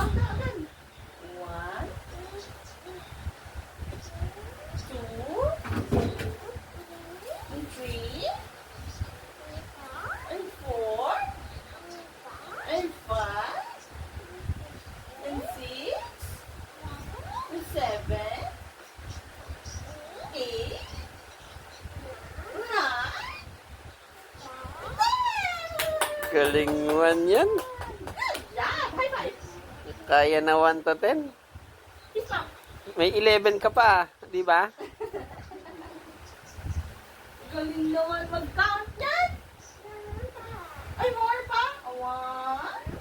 Count na agad. 1, 2, and 3, and 4, and 5, and 6, and 7, 8, 9, 10. Galing naman yan. Yeah, high five. Kaya na 1 to 10. Isa. May 11 ka pa, di ba? Galing naman mag-count yan. Ay, more pa. 1,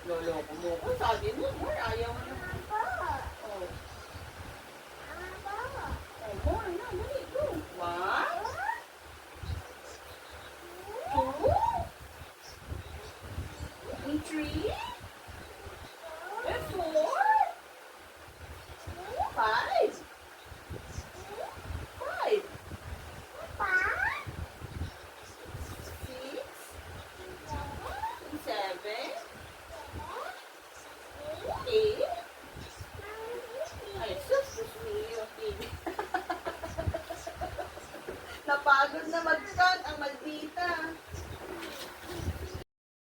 2. Loloko mo ko. Sabi mo, more. Ayaw mo naman. Oh. Oh, more na. Dali, go. 1, 2, and 3, and 4, 5, 5, 6, 7, 8. Ay, sus, mio, baby. Napagod na mag-count ang maldita.